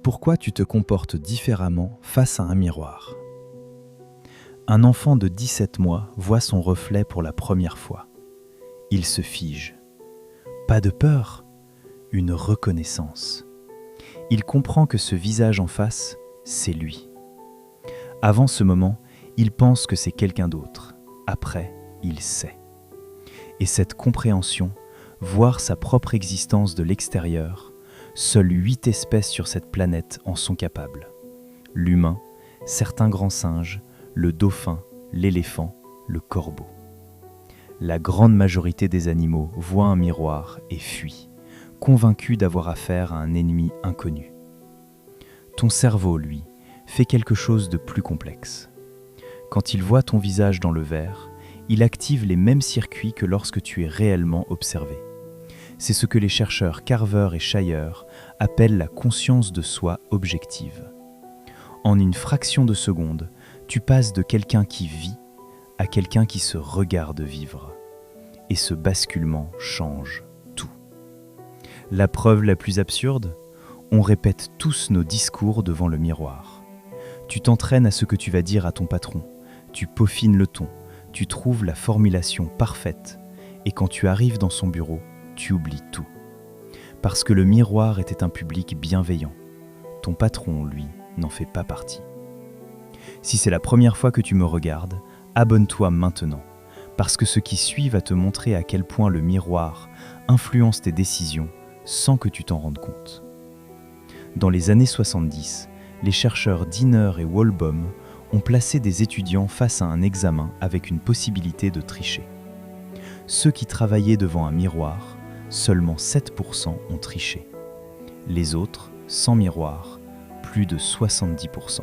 Pourquoi tu te comportes différemment face à un miroir? Un enfant de 17 mois voit son reflet pour la première fois. Il se fige. Pas de peur, une reconnaissance. Il comprend que ce visage en face, c'est lui. Avant ce moment, il pense que c'est quelqu'un d'autre. Après, il sait. Et cette compréhension, voir sa propre existence de l'extérieur, seules 8 espèces sur cette planète en sont capables. L'humain, certains grands singes, le dauphin, l'éléphant, le corbeau. La grande majorité des animaux voient un miroir et fuient, convaincus d'avoir affaire à un ennemi inconnu. Ton cerveau, lui, fait quelque chose de plus complexe. Quand il voit ton visage dans le verre, il active les mêmes circuits que lorsque tu es réellement observé. C'est ce que les chercheurs Carver et Shire appellent la conscience de soi objective. En une fraction de seconde, tu passes de quelqu'un qui vit à quelqu'un qui se regarde vivre. Et ce basculement change tout. La preuve la plus absurde, on répète tous nos discours devant le miroir. Tu t'entraînes à ce que tu vas dire à ton patron, tu peaufines le ton, tu trouves la formulation parfaite, et quand tu arrives dans son bureau, tu oublies tout. Parce que le miroir était un public bienveillant. Ton patron, lui, n'en fait pas partie. Si c'est la première fois que tu me regardes, abonne-toi maintenant, parce que ce qui suit va te montrer à quel point le miroir influence tes décisions sans que tu t'en rendes compte. Dans les années 70, les chercheurs Diener et Walbaum ont placé des étudiants face à un examen avec une possibilité de tricher. Ceux qui travaillaient devant un miroir, seulement 7% ont triché. Les autres, sans miroir, plus de 70%.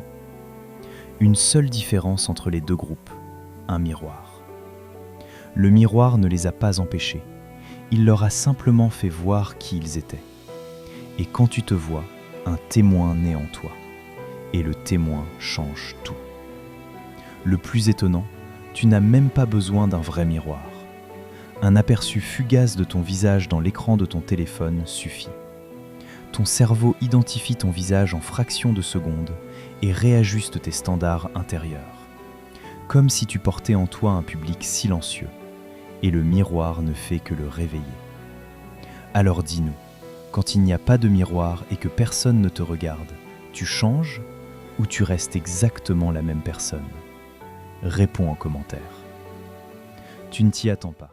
Une seule différence entre les deux groupes, un miroir. Le miroir ne les a pas empêchés, il leur a simplement fait voir qui ils étaient. Et quand tu te vois, un témoin naît en toi. Et le témoin change tout. Le plus étonnant, tu n'as même pas besoin d'un vrai miroir. Un aperçu fugace de ton visage dans l'écran de ton téléphone suffit. Ton cerveau identifie ton visage en fractions de secondes et réajuste tes standards intérieurs. Comme si tu portais en toi un public silencieux, et le miroir ne fait que le réveiller. Alors dis-nous, quand il n'y a pas de miroir et que personne ne te regarde, tu changes ou tu restes exactement la même personne? Réponds en commentaire. Tu ne t'y attends pas.